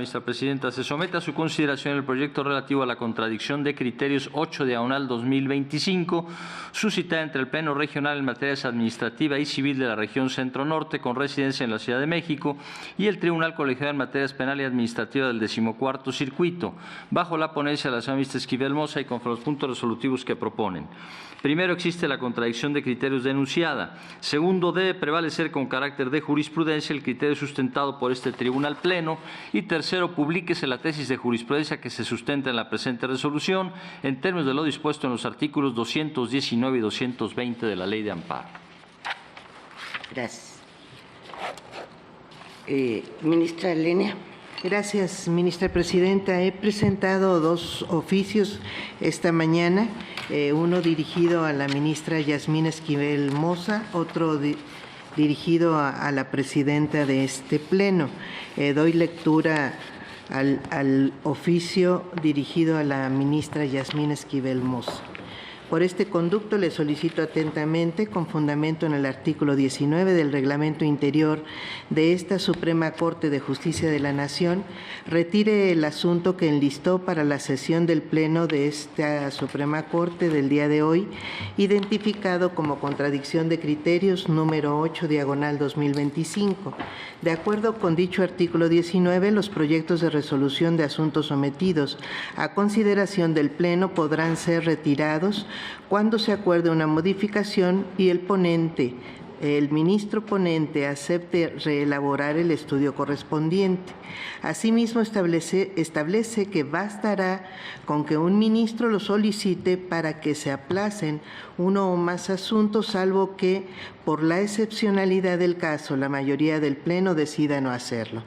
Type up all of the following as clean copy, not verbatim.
Ministra Presidenta, se somete a su consideración el proyecto relativo a la contradicción de criterios 8/2025, suscitada entre el Pleno Regional en Materias Administrativa y Civil de la Región Centro-Norte, con residencia en la Ciudad de México, y el Tribunal Colegiado en Materias Penal y Administrativa del 14º Circuito, bajo la ponencia de la señora ministra Esquivel Moza y conforme a los puntos resolutivos que proponen. Primero, existe la contradicción de criterios denunciada. Segundo, debe prevalecer con carácter de jurisprudencia el criterio sustentado por este Tribunal Pleno. Y tercero, publíquese la tesis de jurisprudencia que se sustenta en la presente resolución en términos de lo dispuesto en los artículos 219 y 220 de la Ley de Amparo. Gracias. Ministra Lenia. Gracias, ministra presidenta. He presentado dos oficios esta mañana, uno dirigido a la ministra Yasmín Esquivel Moza, otro dirigido a la presidenta de este pleno. Doy lectura al oficio dirigido a la ministra Yasmín Esquivel Moza. Por este conducto le solicito atentamente, con fundamento en el artículo 19 del Reglamento Interior de esta Suprema Corte de Justicia de la Nación, retire el asunto que enlistó para la sesión del Pleno de esta Suprema Corte del día de hoy, identificado como contradicción de criterios número 8/2025. De acuerdo con dicho artículo 19, los proyectos de resolución de asuntos sometidos a consideración del Pleno podrán ser retirados cuando se acuerde una modificación y el ministro ponente acepte reelaborar el estudio correspondiente. Asimismo, establece que bastará con que un ministro lo solicite para que se aplacen uno o más asuntos, salvo que, por la excepcionalidad del caso, la mayoría del Pleno decida no hacerlo.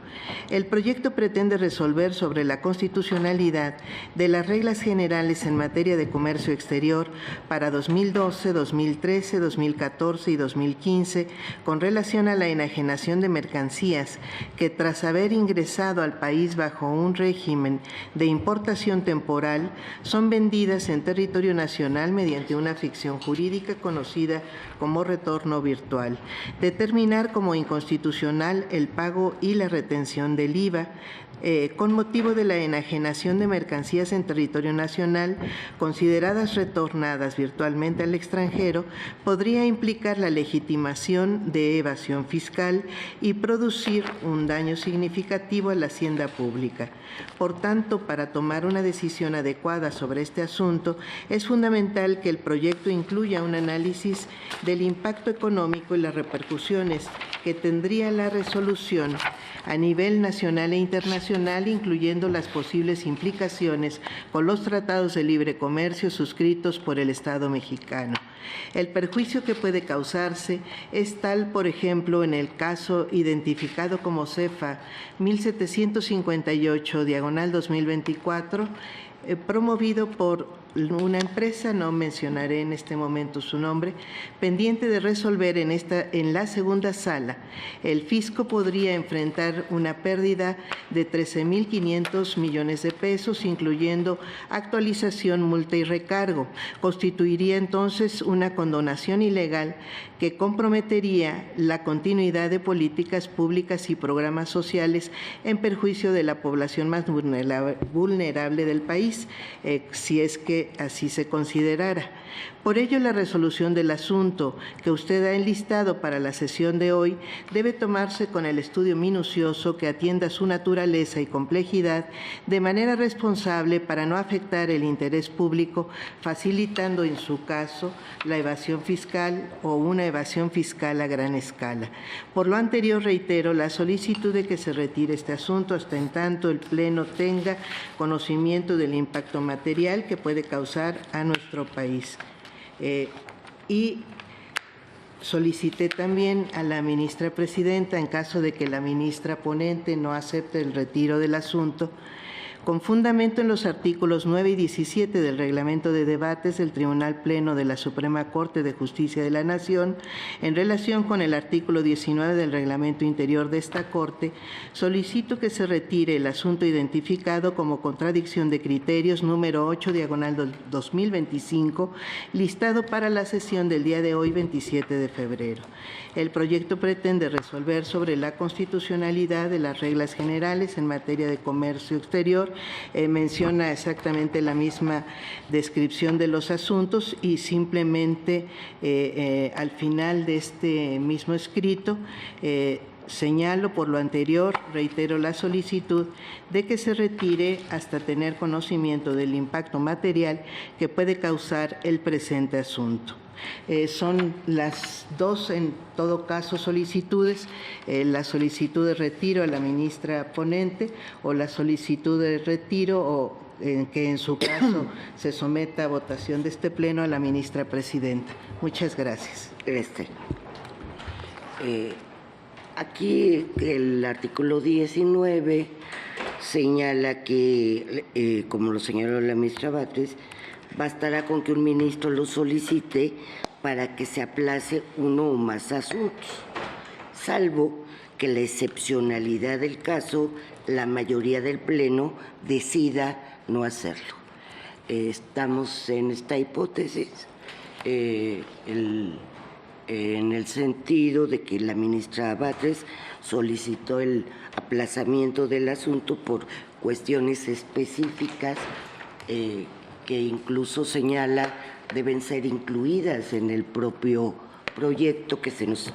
El proyecto pretende resolver sobre la constitucionalidad de las reglas generales en materia de comercio exterior para 2012, 2013, 2014 y 2015, con relación a la enajenación de mercancías que, tras haber ingresado al país bajo un régimen de importación temporal, son vendidas en territorio nacional mediante una ficción jurídica conocida como retorno virtual. Determinar como inconstitucional el pago y la retención del IVA con motivo de la enajenación de mercancías en territorio nacional consideradas retornadas virtualmente al extranjero podría implicar la legitimación de evasión fiscal y producir un daño significativo a la hacienda pública. Por tanto, para tomar una decisión adecuada sobre este asunto, es fundamental que el proyecto incluya un análisis del impacto económico y las repercusiones que tendría la resolución a nivel nacional e internacional, incluyendo las posibles implicaciones con los tratados de libre comercio suscritos por el Estado mexicano. El perjuicio que puede causarse es tal, por ejemplo, en el caso identificado como CEFA 1758/2024, promovido por una empresa, no mencionaré en este momento su nombre, pendiente de resolver en la segunda sala. El fisco podría enfrentar una pérdida de 13.500 millones de pesos, incluyendo actualización, multa y recargo. Constituiría entonces una condonación ilegal que comprometería la continuidad de políticas públicas y programas sociales en perjuicio de la población más vulnerable del país, si es que así se considerara. Por ello, la resolución del asunto que usted ha enlistado para la sesión de hoy debe tomarse con el estudio minucioso que atienda su naturaleza y complejidad de manera responsable para no afectar el interés público, facilitando en su caso la evasión fiscal o una evasión fiscal a gran escala. Por lo anterior, reitero la solicitud de que se retire este asunto hasta en tanto el Pleno tenga conocimiento del impacto material que puede causar a nuestro país. Y solicité también a la ministra presidenta, en caso de que la ministra ponente no acepte el retiro del asunto, Con fundamento en los artículos 9 y 17 del Reglamento de Debates del Tribunal Pleno de la Suprema Corte de Justicia de la Nación, en relación con el artículo 19 del Reglamento Interior de esta Corte, solicito que se retire el asunto identificado como contradicción de criterios número 8/2025, listado para la sesión del día de hoy, 27 de febrero. El proyecto pretende resolver sobre la constitucionalidad de las reglas generales en materia de comercio exterior, menciona exactamente la misma descripción de los asuntos y simplemente al final de este mismo escrito señalo por lo anterior, reitero la solicitud de que se retire hasta tener conocimiento del impacto material que puede causar el presente asunto. Son las dos, en todo caso, solicitudes, la solicitud de retiro a la ministra ponente o la solicitud de retiro o que en su caso se someta a votación de este pleno a la ministra presidenta. Muchas gracias. Aquí el artículo 19 señala que, como lo señaló la ministra Batres, bastará con que un ministro lo solicite para que se aplace uno o más asuntos, salvo que la excepcionalidad del caso, la mayoría del Pleno decida no hacerlo. Estamos en esta hipótesis, en el sentido de que la ministra Batres solicitó el aplazamiento del asunto por cuestiones específicas que incluso señala deben ser incluidas en el propio proyecto que se nos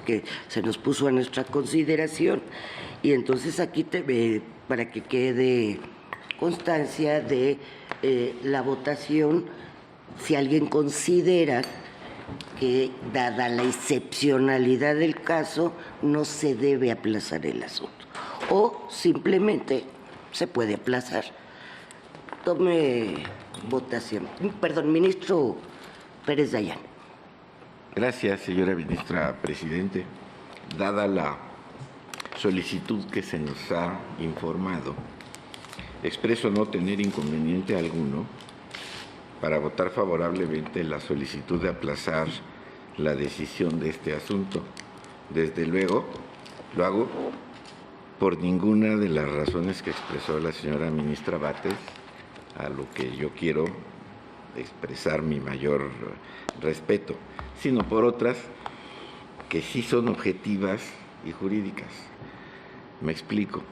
puso a nuestra consideración. Y entonces aquí para que quede constancia de la votación, si alguien considera que, dada la excepcionalidad del caso, no se debe aplazar el asunto, o simplemente se puede aplazar. Tome votación. Perdón, ministro Pérez Dayán. Gracias, señora ministra presidente. Dada la solicitud que se nos ha informado, expreso no tener inconveniente alguno para votar favorablemente la solicitud de aplazar la decisión de este asunto. Desde luego, lo hago por ninguna de las razones que expresó la señora ministra Batres, a lo que yo quiero expresar mi mayor respeto, sino por otras que sí son objetivas y jurídicas. Me explico.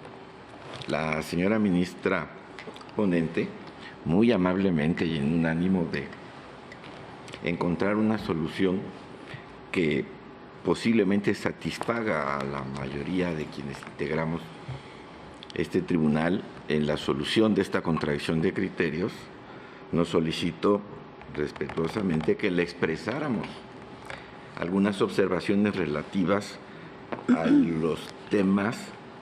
La señora ministra ponente, muy amablemente y en un ánimo de encontrar una solución que posiblemente satisfaga a la mayoría de quienes integramos este tribunal en la solución de esta contradicción de criterios, nos solicitó respetuosamente que le expresáramos algunas observaciones relativas a los temas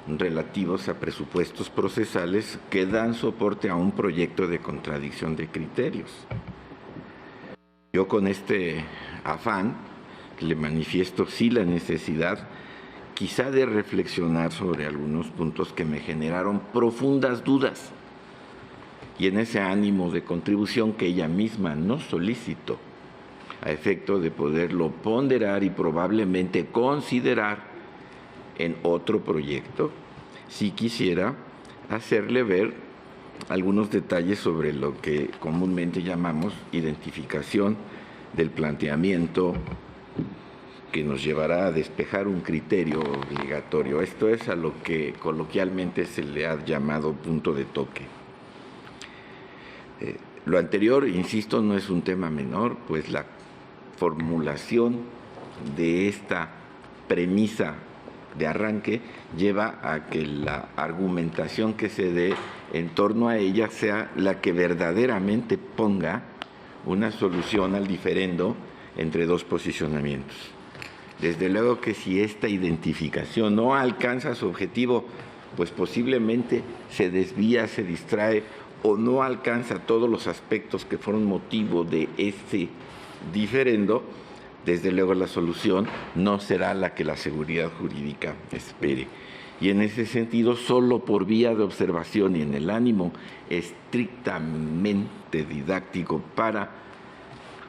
relativos a presupuestos procesales que dan soporte a un proyecto de contradicción de criterios. Yo con este afán le manifiesto sí la necesidad quizá de reflexionar sobre algunos puntos que me generaron profundas dudas, y en ese ánimo de contribución que ella misma nos solicitó, a efecto de poderlo ponderar y probablemente considerar en otro proyecto, sí quisiera hacerle ver algunos detalles sobre lo que comúnmente llamamos identificación del planteamiento que nos llevará a despejar un criterio obligatorio. Esto es a lo que coloquialmente se le ha llamado punto de toque. Lo anterior, insisto, no es un tema menor, pues la formulación de esta premisa de arranque lleva a que la argumentación que se dé en torno a ella sea la que verdaderamente ponga una solución al diferendo entre dos posicionamientos. Desde luego que si esta identificación no alcanza su objetivo, pues posiblemente se desvía, se distrae o no alcanza todos los aspectos que fueron motivo de este diferendo, desde luego la solución no será la que la seguridad jurídica espere. y en ese sentido solo por vía de observación y en el ánimo estrictamente didáctico para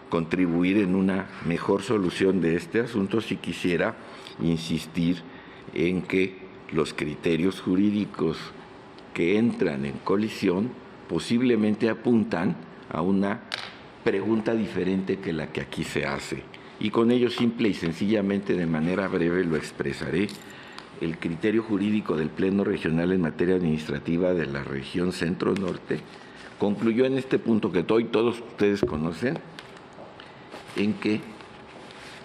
contribuir en una mejor solución de este asunto, si quisiera insistir en que los criterios jurídicos que entran en colisión posiblemente apuntan a una pregunta diferente que la que aquí se hace. Y con ello, simple y sencillamente, de manera breve, lo expresaré. El criterio jurídico del Pleno Regional en materia administrativa de la región Centro-Norte concluyó en este punto que hoy todos ustedes conocen, en que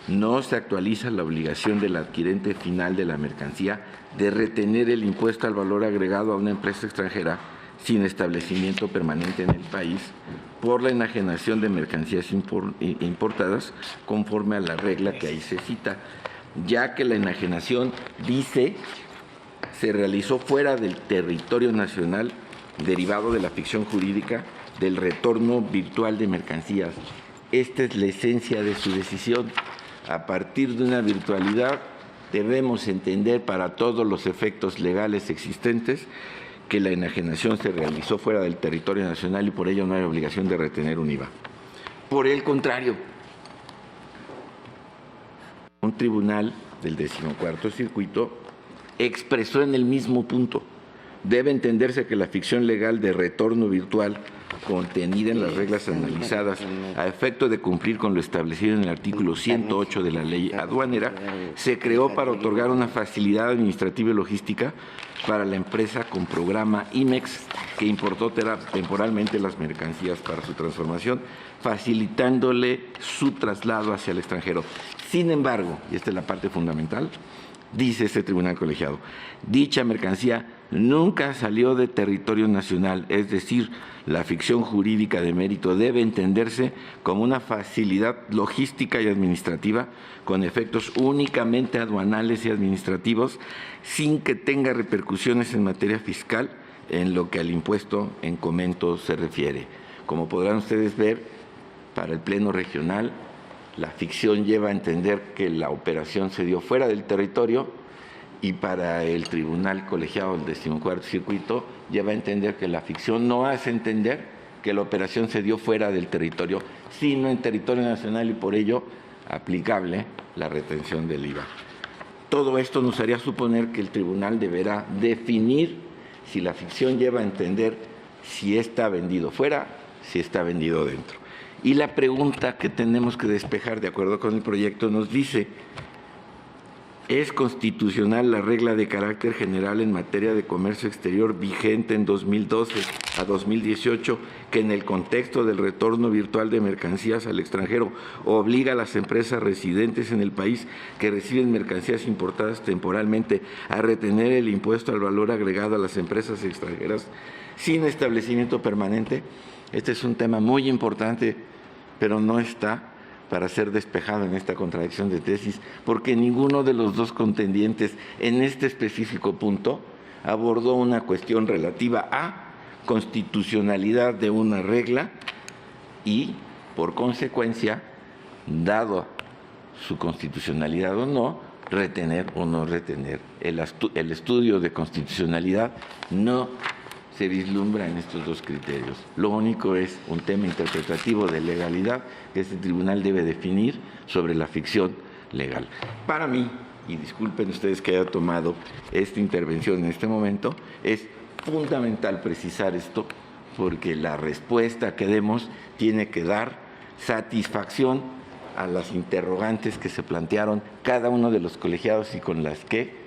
no se actualiza la obligación del adquirente final de la mercancía de retener el impuesto al valor agregado a una empresa extranjera sin establecimiento permanente en el país por la enajenación de mercancías importadas conforme a la regla que ahí se cita, ya que la enajenación, dice, se realizó fuera del territorio nacional derivado de la ficción jurídica del retorno virtual de mercancías. Esta es la esencia de su decisión. A partir de una virtualidad debemos entender para todos los efectos legales existentes que la enajenación se realizó fuera del territorio nacional y por ello no hay obligación de retener un IVA. Por el contrario, un tribunal del 14º Circuito expresó en el mismo punto: debe entenderse que la ficción legal de retorno virtual contenida en las reglas analizadas a efecto de cumplir con lo establecido en el artículo 108 de la ley aduanera, se creó para otorgar una facilidad administrativa y logística para la empresa con programa IMEX que importó temporalmente las mercancías para su transformación, facilitándole su traslado hacia el extranjero. Sin embargo, y esta es la parte fundamental, dice este tribunal colegiado, dicha mercancía nunca salió de territorio nacional, es decir, la ficción jurídica de mérito debe entenderse como una facilidad logística y administrativa con efectos únicamente aduanales y administrativos sin que tenga repercusiones en materia fiscal en lo que al impuesto en comento se refiere. Como podrán ustedes ver, para el Pleno Regional, la ficción lleva a entender que la operación se dio fuera del territorio y para el Tribunal Colegiado del 14º Circuito lleva a entender que la ficción no hace entender que la operación se dio fuera del territorio, sino en territorio nacional y por ello aplicable la retención del IVA. Todo esto nos haría suponer que el tribunal deberá definir si la ficción lleva a entender si está vendido fuera, si está vendido dentro. Y la pregunta que tenemos que despejar de acuerdo con el proyecto nos dice: ¿es constitucional la regla de carácter general en materia de comercio exterior vigente en 2012 a 2018 que en el contexto del retorno virtual de mercancías al extranjero obliga a las empresas residentes en el país que reciben mercancías importadas temporalmente a retener el impuesto al valor agregado a las empresas extranjeras sin establecimiento permanente? Este es un tema muy importante, pero no está para ser despejado en esta contradicción de tesis, porque ninguno de los dos contendientes en este específico punto abordó una cuestión relativa a constitucionalidad de una regla y, por consecuencia, dado su constitucionalidad o no, retener o no retener. El estudio de constitucionalidad no se vislumbra en estos dos criterios. Lo único es un tema interpretativo de legalidad que este tribunal debe definir sobre la ficción legal. Para mí, y disculpen ustedes que haya tomado esta intervención en este momento, es fundamental precisar esto porque la respuesta que demos tiene que dar satisfacción a las interrogantes que se plantearon cada uno de los colegiados y con las que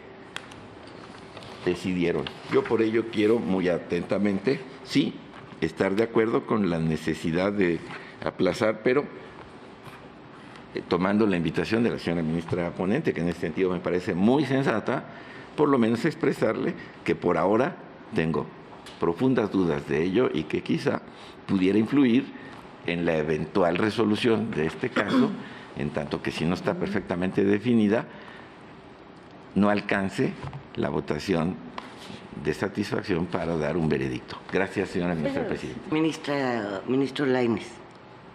decidieron. Yo por ello quiero muy atentamente, sí, estar de acuerdo con la necesidad de aplazar, pero tomando la invitación de la señora ministra ponente, que en ese sentido me parece muy sensata, por lo menos expresarle que por ahora tengo profundas dudas de ello y que quizá pudiera influir en la eventual resolución de este caso, en tanto que si no está perfectamente definida, no alcance la votación de satisfacción para dar un veredicto. Gracias, señora ministra presidenta. Ministro Lainez.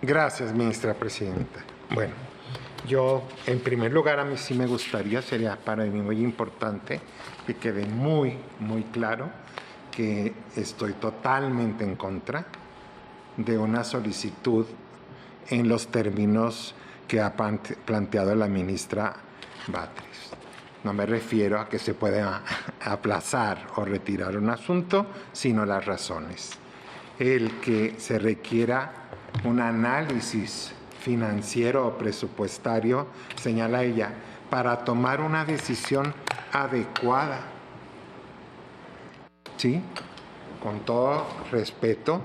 Gracias, ministra presidenta. Bueno, Yo, en primer lugar, a mí sí me gustaría, sería para mí muy importante que quede muy, muy claro que estoy totalmente en contra de una solicitud en los términos que ha planteado la ministra Batres. No me refiero a que se pueda aplazar o retirar un asunto, sino las razones. El que se requiera un análisis financiero o presupuestario, señala ella, para tomar una decisión adecuada. ¿Sí? Con todo respeto,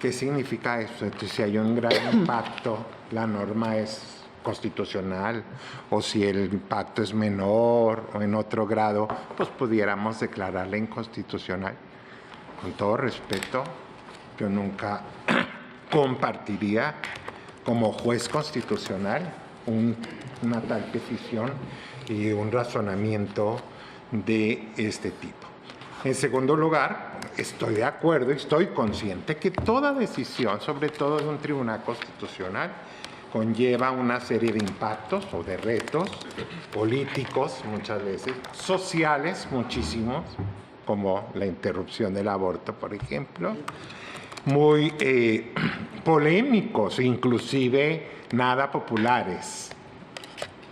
¿qué significa eso? Entonces, si hay un gran impacto, la norma es constitucional, o si el impacto es menor o en otro grado, pues pudiéramos declararla inconstitucional. Con todo respeto, yo nunca compartiría como juez constitucional una tal decisión y un razonamiento de este tipo. En segundo lugar, estoy de acuerdo y estoy consciente que toda decisión, sobre todo de un tribunal constitucional, conlleva una serie de impactos o de retos políticos, muchas veces, sociales, muchísimos, como la interrupción del aborto, por ejemplo, muy polémicos, inclusive nada populares,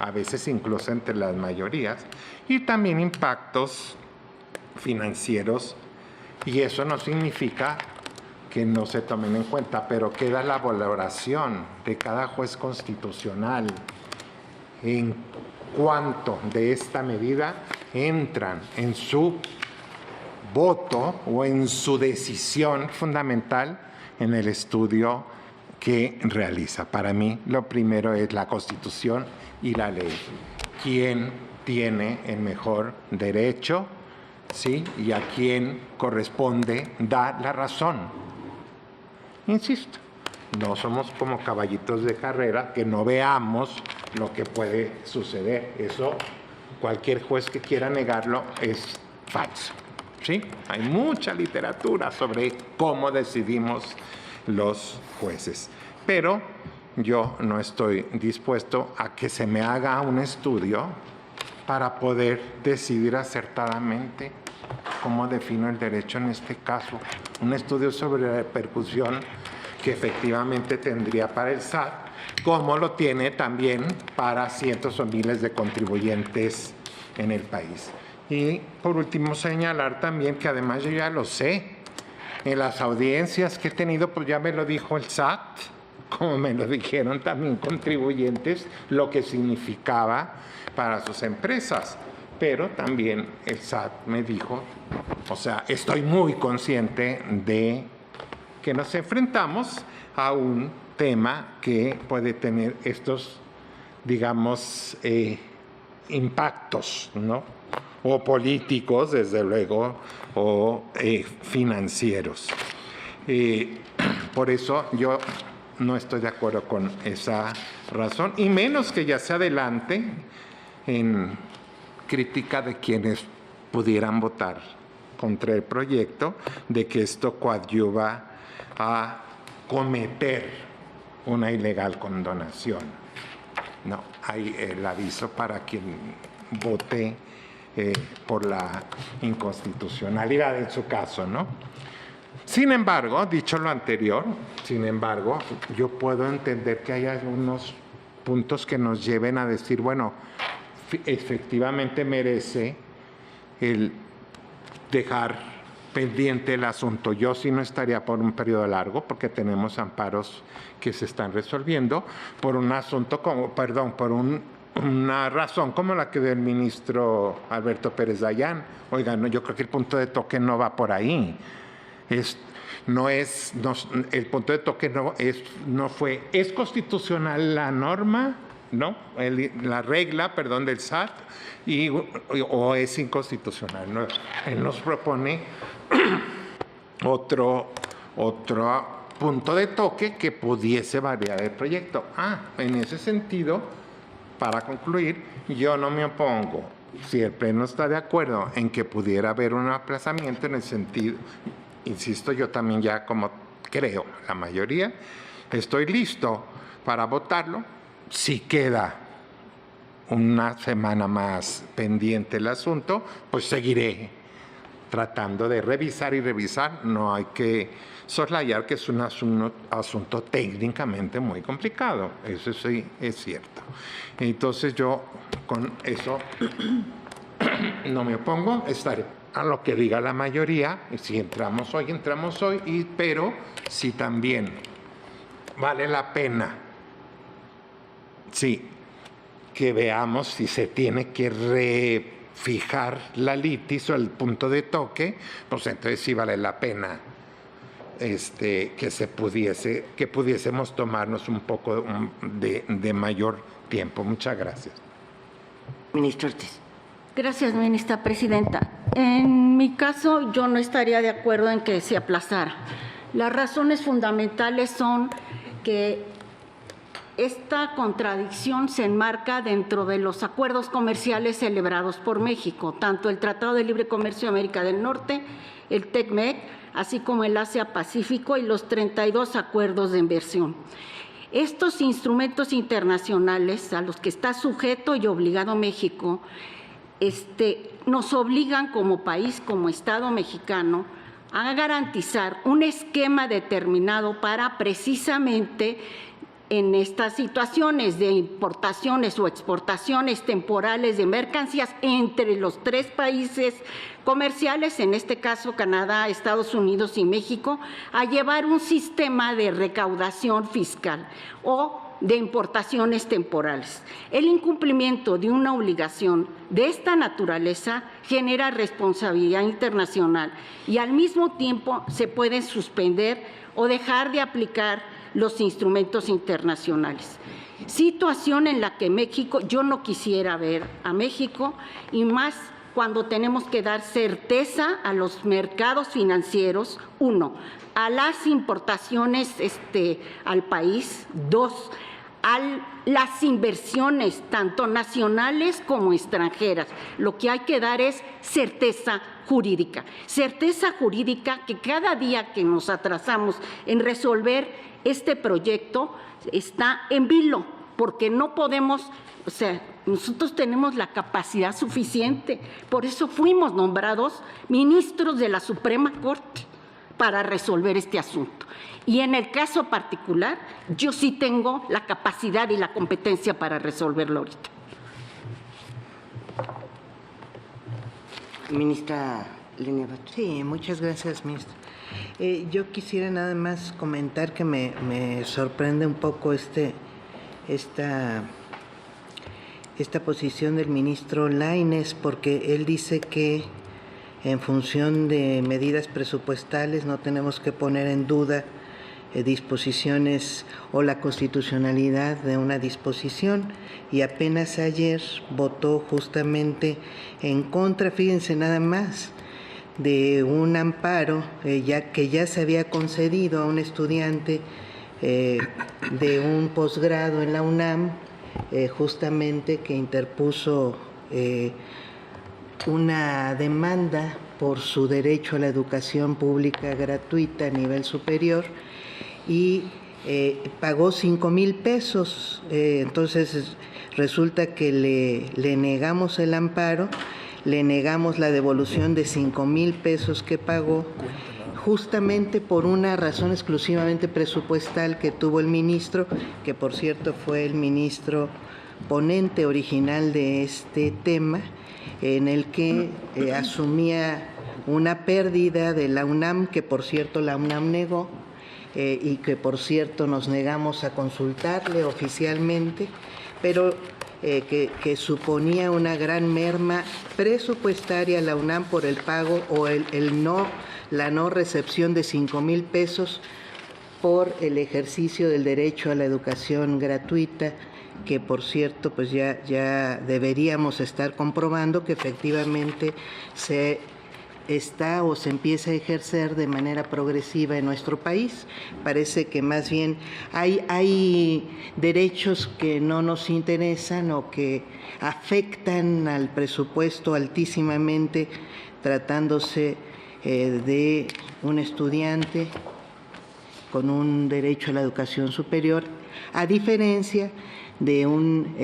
a veces incluso entre las mayorías, y también impactos financieros, y eso no significa que no se tomen en cuenta, pero queda la valoración de cada juez constitucional en cuanto de esta medida entran en su voto o en su decisión fundamental en el estudio que realiza. Para mí, lo primero es la Constitución y la ley. ¿Quién tiene el mejor derecho? ¿Sí? Y a quién corresponde dar la razón. Insisto, no somos como caballitos de carrera que no veamos lo que puede suceder. Eso, cualquier juez que quiera negarlo es falso. ¿Sí? Hay mucha literatura sobre cómo decidimos los jueces. Pero yo no estoy dispuesto a que se me haga un estudio para poder decidir acertadamente cómo defino el derecho en este caso. Un estudio sobre la repercusión que efectivamente tendría para el SAT, como lo tiene también para cientos o miles de contribuyentes en el país. Y por último señalar también que además yo ya lo sé, en las audiencias que he tenido, pues ya me lo dijo el SAT, como me lo dijeron también contribuyentes, lo que significaba para sus empresas. Pero también el SAT me dijo, o sea, estoy muy consciente de que nos enfrentamos a un tema que puede tener estos, digamos, impactos, ¿no? O políticos, desde luego, o financieros. Por eso yo no estoy de acuerdo con esa razón, y menos que ya se adelante en crítica de quienes pudieran votar contra el proyecto, de que esto coadyuva a cometer una ilegal condonación. No, hay el aviso para quien vote por la inconstitucionalidad en su caso, ¿no? Sin embargo, dicho lo anterior, yo puedo entender que hay algunos puntos que nos lleven a decir, bueno, efectivamente merece el dejar pendiente el asunto. Yo sí no estaría por un periodo largo, porque tenemos amparos que se están resolviendo por un asunto como, por una razón como la que dio el ministro Alberto Pérez Dayán. Oigan, yo creo que el punto de toque no va por ahí. El punto de toque ¿es constitucional la norma? ¿No? La regla, del SAT, o es inconstitucional. ¿No? Él nos propone otro punto de toque que pudiese variar el proyecto. En ese sentido, para concluir, yo no me opongo, si el Pleno está de acuerdo en que pudiera haber un aplazamiento en el sentido, insisto, yo también ya como creo la mayoría, estoy listo para votarlo, si queda una semana más pendiente el asunto, pues seguiré tratando de revisar y revisar. No hay que soslayar que es un asunto técnicamente muy complicado. Eso sí es cierto. Entonces yo con eso no me opongo, estaré a lo que diga la mayoría. Si entramos hoy, pero si también vale la pena, sí, que veamos si se tiene que refijar la litis o el punto de toque, pues entonces sí vale la pena que pudiésemos tomarnos un poco de mayor tiempo. Muchas gracias. Ministro Ortiz. Gracias, ministra presidenta. En mi caso, yo no estaría de acuerdo en que se aplazara. Las razones fundamentales son que esta contradicción se enmarca dentro de los acuerdos comerciales celebrados por México, tanto el Tratado de Libre Comercio de América del Norte, el TECMEC, así como el Asia-Pacífico y los 32 acuerdos de inversión. Estos instrumentos internacionales a los que está sujeto y obligado México nos obligan como país, como Estado mexicano, a garantizar un esquema determinado para precisamente en estas situaciones de importaciones o exportaciones temporales de mercancías entre los 3 países comerciales, en este caso Canadá, Estados Unidos y México, a llevar un sistema de recaudación fiscal o de importaciones temporales. El incumplimiento de una obligación de esta naturaleza genera responsabilidad internacional y al mismo tiempo se pueden suspender o dejar de aplicar los instrumentos internacionales. Situación en la que México, yo no quisiera ver a México, y más cuando tenemos que dar certeza a los mercados financieros, 1, a las importaciones al país, 2, a las inversiones, tanto nacionales como extranjeras. Lo que hay que dar es certeza jurídica que cada día que nos atrasamos en resolver este proyecto está en vilo, porque no podemos, nosotros tenemos la capacidad suficiente, por eso fuimos nombrados ministros de la Suprema Corte para resolver este asunto. Y en el caso particular, yo sí tengo la capacidad y la competencia para resolverlo ahorita. Ministra Lenia Batres. Sí, muchas gracias, ministra. Yo quisiera nada más comentar que me sorprende un poco esta posición del ministro Lainez, porque él dice que en función de medidas presupuestales no tenemos que poner en duda disposiciones o la constitucionalidad de una disposición, y apenas ayer votó justamente en contra, fíjense nada más, de un amparo que ya se había concedido a un estudiante de un posgrado en la UNAM, justamente que interpuso una demanda por su derecho a la educación pública gratuita a nivel superior, y pagó 5,000 pesos. Entonces resulta que le negamos el amparo, le negamos la devolución de 5,000 pesos que pagó, justamente por una razón exclusivamente presupuestal que tuvo el ministro, que por cierto fue el ministro ponente original de este tema, en el que asumía una pérdida de la UNAM, que por cierto la UNAM negó, y que por cierto nos negamos a consultarle oficialmente, pero que suponía una gran merma presupuestaria a la UNAM por el pago o la no recepción de 5,000 pesos por el ejercicio del derecho a la educación gratuita, que por cierto pues ya deberíamos estar comprobando que efectivamente se está o se empieza a ejercer de manera progresiva en nuestro país. Parece que más bien hay derechos que no nos interesan o que afectan al presupuesto altísimamente, tratándose de un estudiante con un derecho a la educación superior, a diferencia de un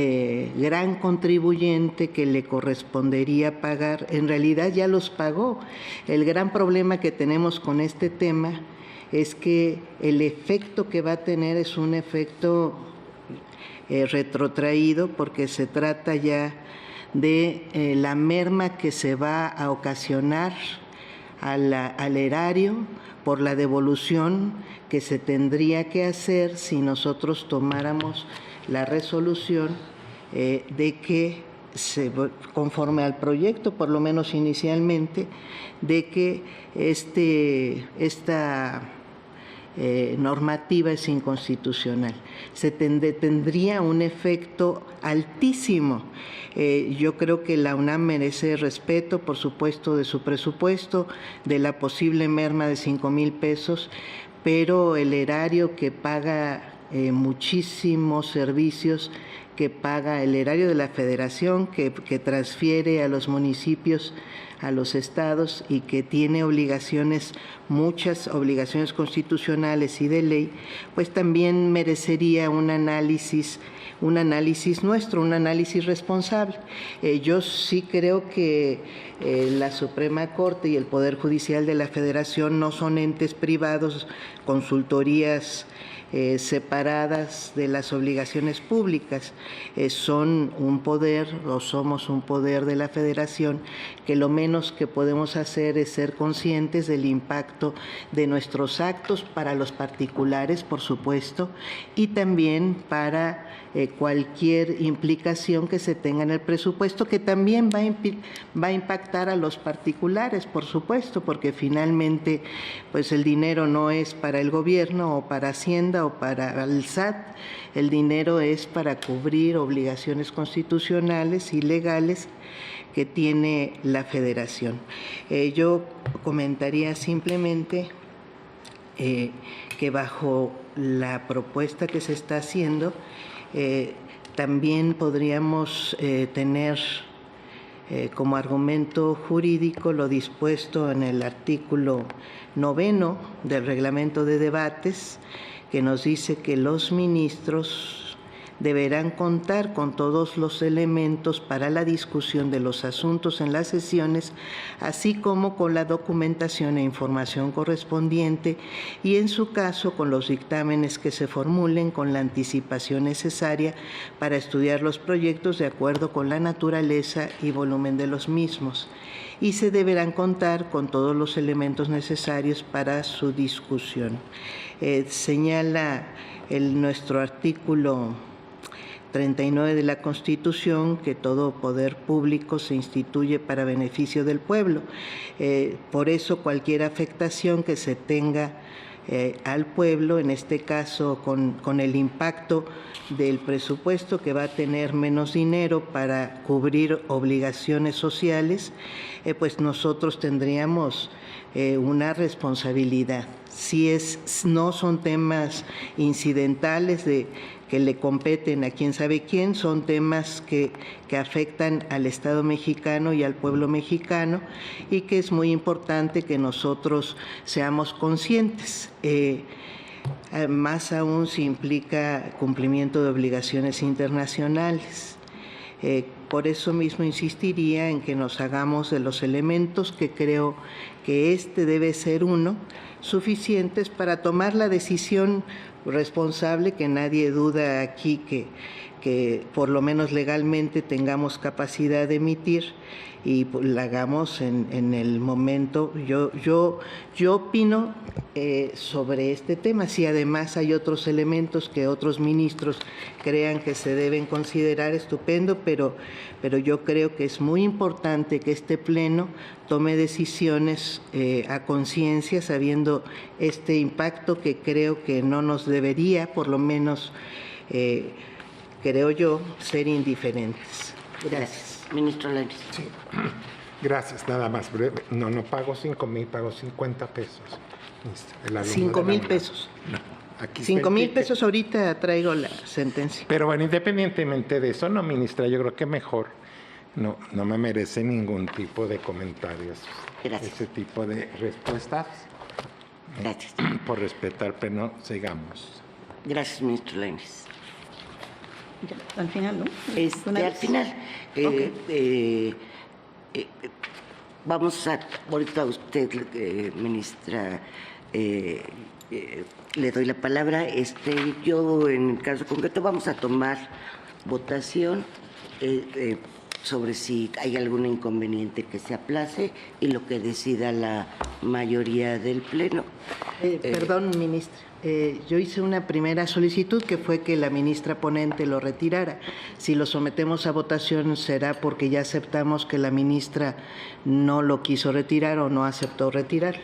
gran contribuyente que le correspondería pagar. En realidad ya los pagó. El gran problema que tenemos con este tema es que el efecto que va a tener es un efecto retrotraído, porque se trata ya de la merma que se va a ocasionar al erario por la devolución que se tendría que hacer si nosotros tomáramos la resolución de que, conforme al proyecto, por lo menos inicialmente, de que esta normativa es inconstitucional. Tendría un efecto altísimo. Yo creo que la UNAM merece respeto, por supuesto, de su presupuesto, de la posible merma de 5,000 pesos, pero el erario que paga muchísimos servicios, que paga el erario de la Federación, que transfiere a los municipios, a los estados, y que tiene obligaciones, muchas obligaciones constitucionales y de ley, pues también merecería un análisis nuestro, un análisis responsable. Yo sí creo que la Suprema Corte y el Poder Judicial de la Federación no son entes privados, consultorías separadas de las obligaciones públicas. Son un poder, o somos un poder de la Federación, que lo menos que podemos hacer es ser conscientes del impacto de nuestros actos para los particulares, por supuesto, y también para cualquier implicación que se tenga en el presupuesto, que también va a impactar a los particulares, por supuesto, porque finalmente pues el dinero no es para el gobierno o para Hacienda o para el SAT, el dinero es para cubrir obligaciones constitucionales y legales que tiene la Federación. Yo comentaría simplemente que bajo la propuesta que se está haciendo, también podríamos tener como argumento jurídico lo dispuesto en el artículo 9 del reglamento de debates, que nos dice que los ministros deberán contar con todos los elementos para la discusión de los asuntos en las sesiones, así como con la documentación e información correspondiente y, en su caso, con los dictámenes que se formulen con la anticipación necesaria para estudiar los proyectos de acuerdo con la naturaleza y volumen de los mismos. Y se deberán contar con todos los elementos necesarios para su discusión. Señala nuestro artículo 39 de la Constitución que todo poder público se instituye para beneficio del pueblo. Por eso cualquier afectación que se tenga al pueblo, en este caso con el impacto del presupuesto, que va a tener menos dinero para cubrir obligaciones sociales, pues nosotros tendríamos una responsabilidad. Si no son temas incidentales que le competen a quién sabe quién, son temas que afectan al Estado mexicano y al pueblo mexicano, y que es muy importante que nosotros seamos conscientes. Más aún si implica cumplimiento de obligaciones internacionales. Por eso mismo insistiría en que nos hagamos de los elementos, que creo que debe ser uno, suficientes para tomar la decisión responsable, que nadie duda aquí que por lo menos legalmente tengamos capacidad de emitir, y la hagamos en el momento. Yo opino sobre este tema. Si además hay otros elementos que otros ministros crean que se deben considerar, estupendo, pero yo creo que es muy importante que este Pleno tome decisiones a conciencia, sabiendo este impacto, que creo que no nos debería, por lo menos creo yo, ser indiferentes. Gracias. Ministro Lainez. Sí. Gracias, nada más breve. No pago 5,000, pago 50 pesos. 5,000 pesos. No, aquí 5,000 pesos, ahorita traigo la sentencia. Pero bueno, independientemente de eso, no, ministra, yo creo que mejor no me merece ningún tipo de comentarios. Gracias. Ese tipo de respuestas. Gracias. Por respeto al pleno, sigamos. Gracias, ministro Lainez. Ya, al final, ¿no? Al final, vamos a, ahorita a usted, ministra, le doy la palabra. Yo, en el caso concreto, vamos a tomar votación sobre si hay algún inconveniente que se aplace y lo que decida la mayoría del Pleno. Perdón, ministra. Yo hice una primera solicitud que fue que la ministra ponente lo retirara. Si lo sometemos a votación será porque ya aceptamos que la ministra no lo quiso retirar o no aceptó retirar.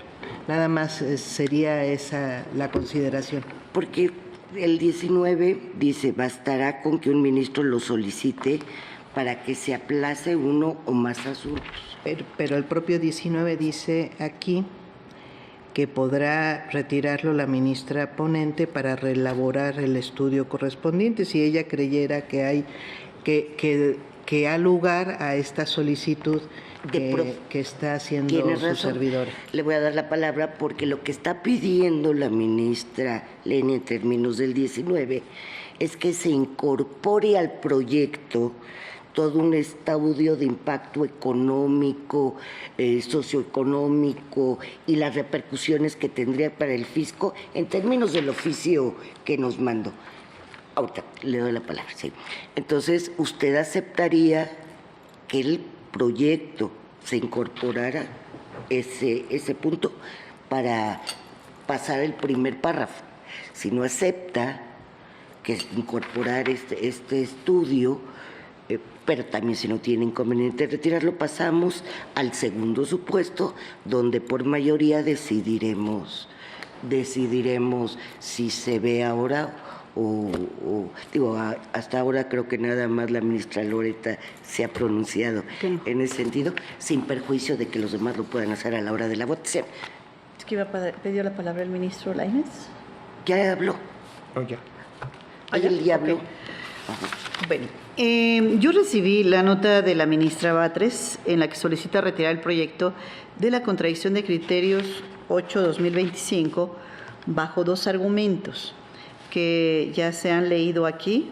Nada más sería esa la consideración. Porque el 19 dice, bastará con que un ministro lo solicite para que se aplace uno o más asuntos. Pero el propio 19 dice aquí que podrá retirarlo la ministra ponente para reelaborar el estudio correspondiente si ella creyera que hay que ha lugar a esta solicitud que está haciendo su servidora. Le voy a dar la palabra porque lo que está pidiendo la ministra Lenia en términos del 19 es que se incorpore al proyecto todo un estudio de impacto económico, socioeconómico y las repercusiones que tendría para el fisco en términos del oficio que nos mandó. Ahorita le doy la palabra, sí. Entonces, ¿usted aceptaría que el proyecto se incorporara ese punto para pasar el primer párrafo? Si no acepta que incorporar este estudio, pero también si no tiene inconveniente retirarlo, pasamos al segundo supuesto, donde por mayoría decidiremos si se ve ahora hasta ahora creo que nada más la ministra Loretta se ha pronunciado en ese sentido, sin perjuicio de que los demás lo puedan hacer a la hora de la votación. Es que iba a pedir la palabra el ministro Lainez. Ya habló. Oh, ya. Él ya habló. Okay. Bueno, yo recibí la nota de la ministra Batres en la que solicita retirar el proyecto de la contradicción de criterios 8-2025 bajo dos argumentos que ya se han leído aquí,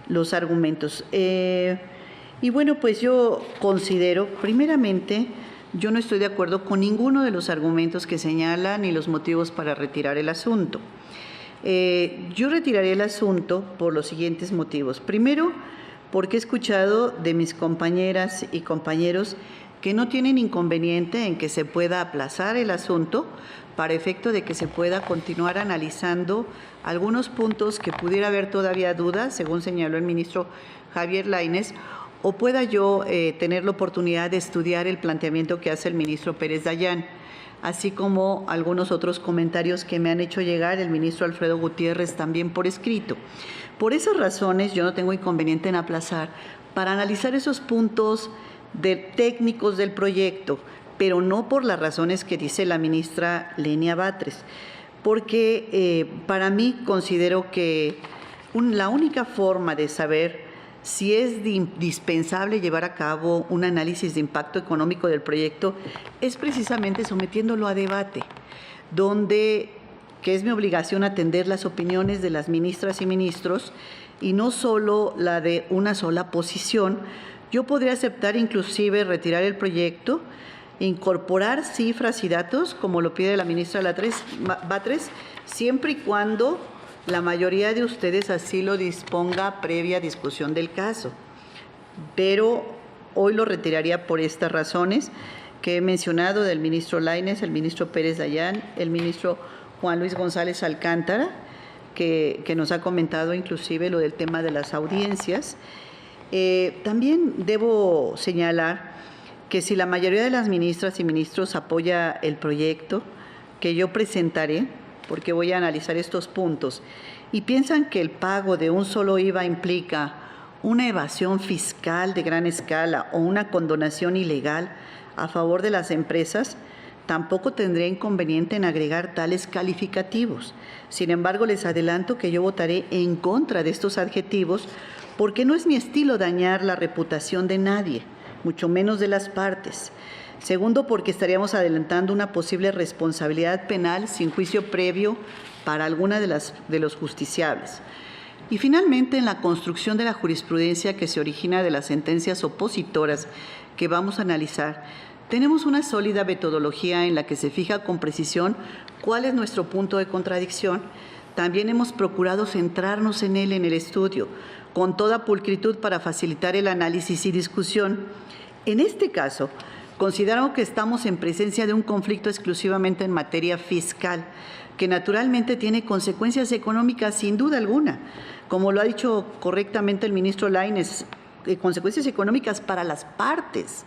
los argumentos. Y bueno, pues yo considero, primeramente, yo no estoy de acuerdo con ninguno de los argumentos que señalan ni los motivos para retirar el asunto. Yo retiraría el asunto por los siguientes motivos. Primero, porque he escuchado de mis compañeras y compañeros que no tienen inconveniente en que se pueda aplazar el asunto para efecto de que se pueda continuar analizando algunos puntos que pudiera haber todavía dudas, según señaló el ministro Javier Lainez, o pueda yo tener la oportunidad de estudiar el planteamiento que hace el ministro Pérez Dayán, así como algunos otros comentarios que me han hecho llegar el ministro Alfredo Gutiérrez también por escrito. Por esas razones yo no tengo inconveniente en aplazar para analizar esos puntos técnicos del proyecto, pero no por las razones que dice la ministra Lenia Batres, porque para mí considero que la única forma de saber si es indispensable llevar a cabo un análisis de impacto económico del proyecto es precisamente sometiéndolo a debate, que es mi obligación atender las opiniones de las ministras y ministros y no solo la de una sola posición. Yo podría aceptar inclusive retirar el proyecto, incorporar cifras y datos, como lo pide la ministra Batres, siempre y cuando la mayoría de ustedes así lo disponga previa discusión del caso. Pero hoy lo retiraría por estas razones que he mencionado del ministro Lainez, el ministro Pérez Dayán, el ministro Juan Luis González Alcántara, que nos ha comentado inclusive lo del tema de las audiencias. También debo señalar que si la mayoría de las ministras y ministros apoya el proyecto que yo presentaré, porque voy a analizar estos puntos, y piensan que el pago de un solo IVA implica una evasión fiscal de gran escala o una condonación ilegal a favor de las empresas, tampoco tendría inconveniente en agregar tales calificativos. Sin embargo, les adelanto que yo votaré en contra de estos adjetivos porque no es mi estilo dañar la reputación de nadie, mucho menos de las partes. Segundo, porque estaríamos adelantando una posible responsabilidad penal sin juicio previo para alguna de los justiciables. Y finalmente, en la construcción de la jurisprudencia que se origina de las sentencias opositoras que vamos a analizar, tenemos una sólida metodología en la que se fija con precisión cuál es nuestro punto de contradicción. También hemos procurado centrarnos en él en el estudio, con toda pulcritud para facilitar el análisis y discusión. En este caso, considero que estamos en presencia de un conflicto exclusivamente en materia fiscal, que naturalmente tiene consecuencias económicas sin duda alguna. Como lo ha dicho correctamente el ministro Lainez, consecuencias económicas para las partes,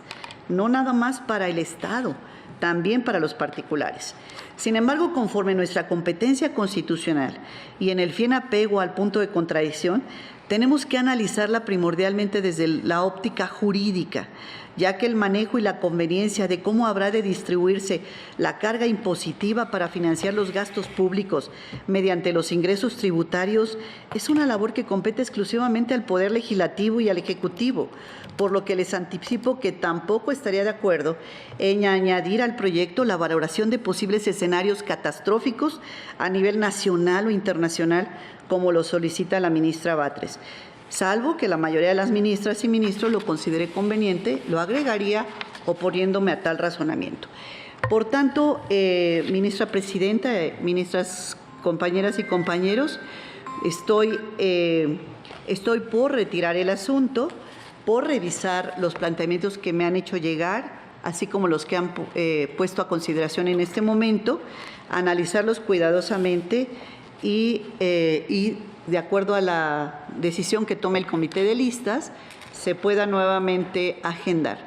no nada más para el Estado, también para los particulares. Sin embargo, conforme nuestra competencia constitucional y en el fiel apego al punto de contradicción, tenemos que analizarla primordialmente desde la óptica jurídica, ya que el manejo y la conveniencia de cómo habrá de distribuirse la carga impositiva para financiar los gastos públicos mediante los ingresos tributarios es una labor que compete exclusivamente al Poder Legislativo y al Ejecutivo, por lo que les anticipo que tampoco estaría de acuerdo en añadir al proyecto la valoración de posibles escenarios catastróficos a nivel nacional o internacional, como lo solicita la ministra Batres. Salvo que la mayoría de las ministras y ministros lo considere conveniente, lo agregaría oponiéndome a tal razonamiento. Por tanto, ministra presidenta, ministras, compañeras y compañeros, estoy por retirar el asunto, por revisar los planteamientos que me han hecho llegar, así como los que han puesto a consideración en este momento, analizarlos cuidadosamente y de acuerdo a la decisión que tome el comité de listas, se pueda nuevamente agendar.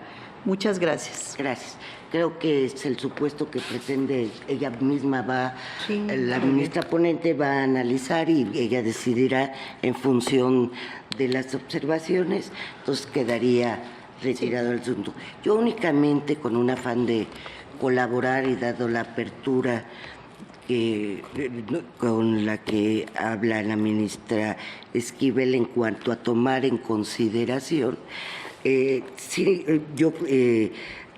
Muchas gracias. Gracias. Creo que es el supuesto que pretende, ella misma la ministra ponente va a analizar y ella decidirá en función de las observaciones, entonces quedaría retirado el asunto. Yo únicamente con un afán de colaborar y dado la apertura con la que habla la ministra Esquivel en cuanto a tomar en consideración, yo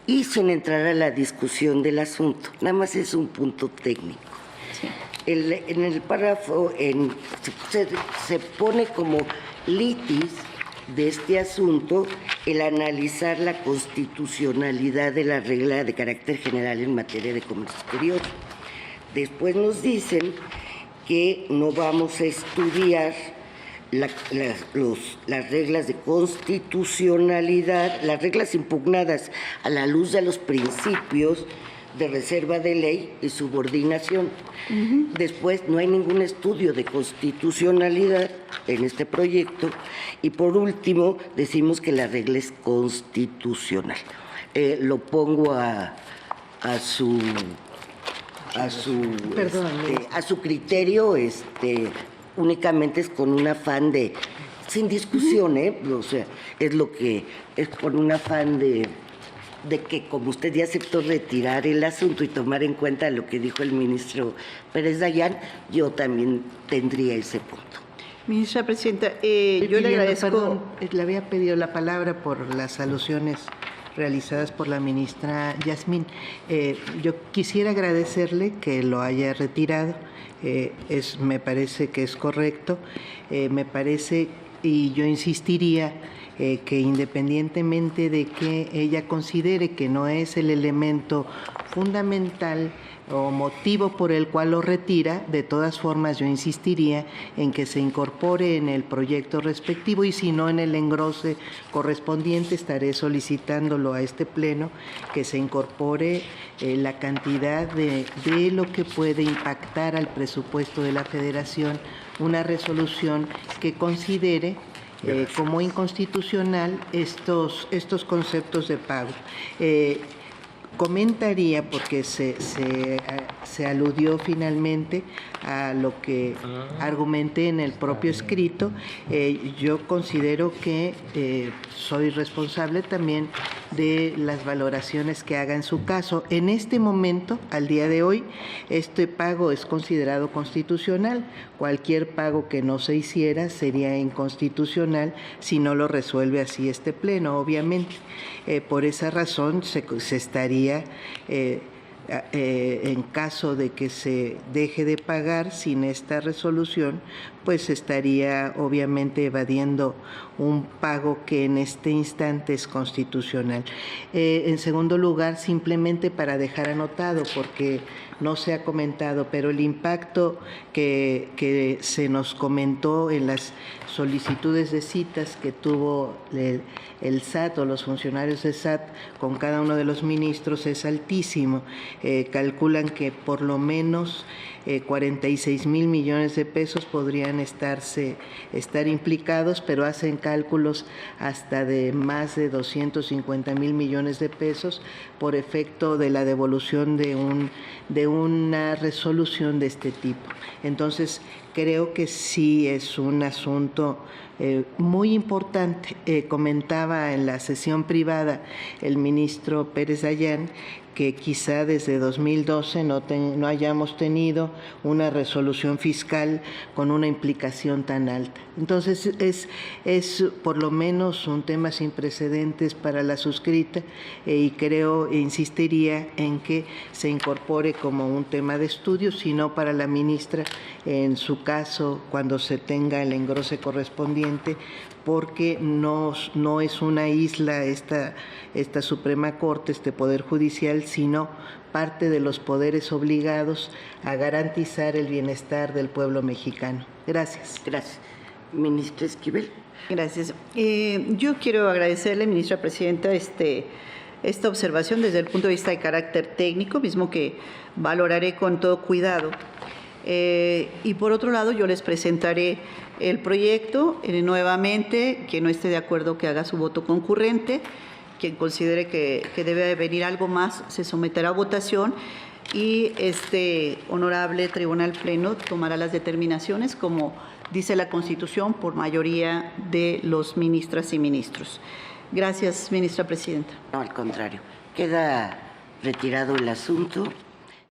y sin entrar a la discusión del asunto, nada más es un punto técnico. Sí. En el párrafo se pone como litis de este asunto el analizar la constitucionalidad de la regla de carácter general en materia de comercio exterior. Después nos dicen que no vamos a estudiar las reglas de constitucionalidad, las reglas impugnadas a la luz de los principios de reserva de ley y subordinación. Después no hay ningún estudio de constitucionalidad en este proyecto y por último decimos que la regla es constitucional. Lo pongo a su criterio, únicamente es con un afán de, sin discusión, o sea, es con un afán de que, como usted ya aceptó retirar el asunto y tomar en cuenta lo que dijo el ministro Pérez Dayán, yo también tendría ese punto. Ministra Presidenta, yo le agradezco. Perdón, le había pedido la palabra por las alusiones realizadas por la ministra Yasmín. Yo quisiera agradecerle que lo haya retirado. Me parece que es correcto. Me parece, y yo insistiría, que independientemente de que ella considere que no es el elemento fundamental o motivo por el cual lo retira, de todas formas yo insistiría en que se incorpore en el proyecto respectivo y si no en el engrose correspondiente estaré solicitándolo a este pleno que se incorpore la cantidad de lo que puede impactar al presupuesto de la Federación, una resolución que considere como inconstitucional estos conceptos de pago. Comentaría, porque se se aludió finalmente a lo que argumenté en el propio escrito. Yo considero que soy responsable también de las valoraciones que haga en su caso. En este momento, al día de hoy, este pago es considerado constitucional. Cualquier pago que no se hiciera sería inconstitucional si no lo resuelve así este Pleno, obviamente. Por esa razón se estaría, en caso de que se deje de pagar sin esta resolución, pues estaría obviamente evadiendo un pago que en este instante es constitucional. En segundo lugar, simplemente para dejar anotado, porque no se ha comentado, pero el impacto que se nos comentó en las solicitudes de citas que tuvo el SAT o los funcionarios de SAT con cada uno de los ministros es altísimo. Calculan que por lo menos 46,000 millones de pesos podrían estar implicados, pero hacen cálculos hasta de más de 250,000 millones de pesos por efecto de la devolución de una resolución de este tipo. Entonces, creo que sí es un asunto muy importante. Comentaba en la sesión privada el ministro Pérez Dayán que quizá desde 2012 no hayamos tenido una resolución fiscal con una implicación tan alta. Entonces, es por lo menos un tema sin precedentes para la suscrita y creo e insistiría en que se incorpore como un tema de estudio, sino para la ministra, en su caso, cuando se tenga el engrose correspondiente, porque no es una isla esta Suprema Corte, este Poder Judicial, sino parte de los poderes obligados a garantizar el bienestar del pueblo mexicano. Gracias. Gracias. Ministra Esquivel. Gracias. Yo quiero agradecerle, ministra presidenta, esta observación desde el punto de vista de carácter técnico, mismo que valoraré con todo cuidado. Y por otro lado, yo les presentaré el proyecto. Nuevamente, quien no esté de acuerdo que haga su voto concurrente, quien considere que debe venir algo más se someterá a votación y este honorable Tribunal Pleno tomará las determinaciones como dice la Constitución por mayoría de los ministras y ministros. Gracias, ministra presidenta. No, al contrario. Queda retirado el asunto.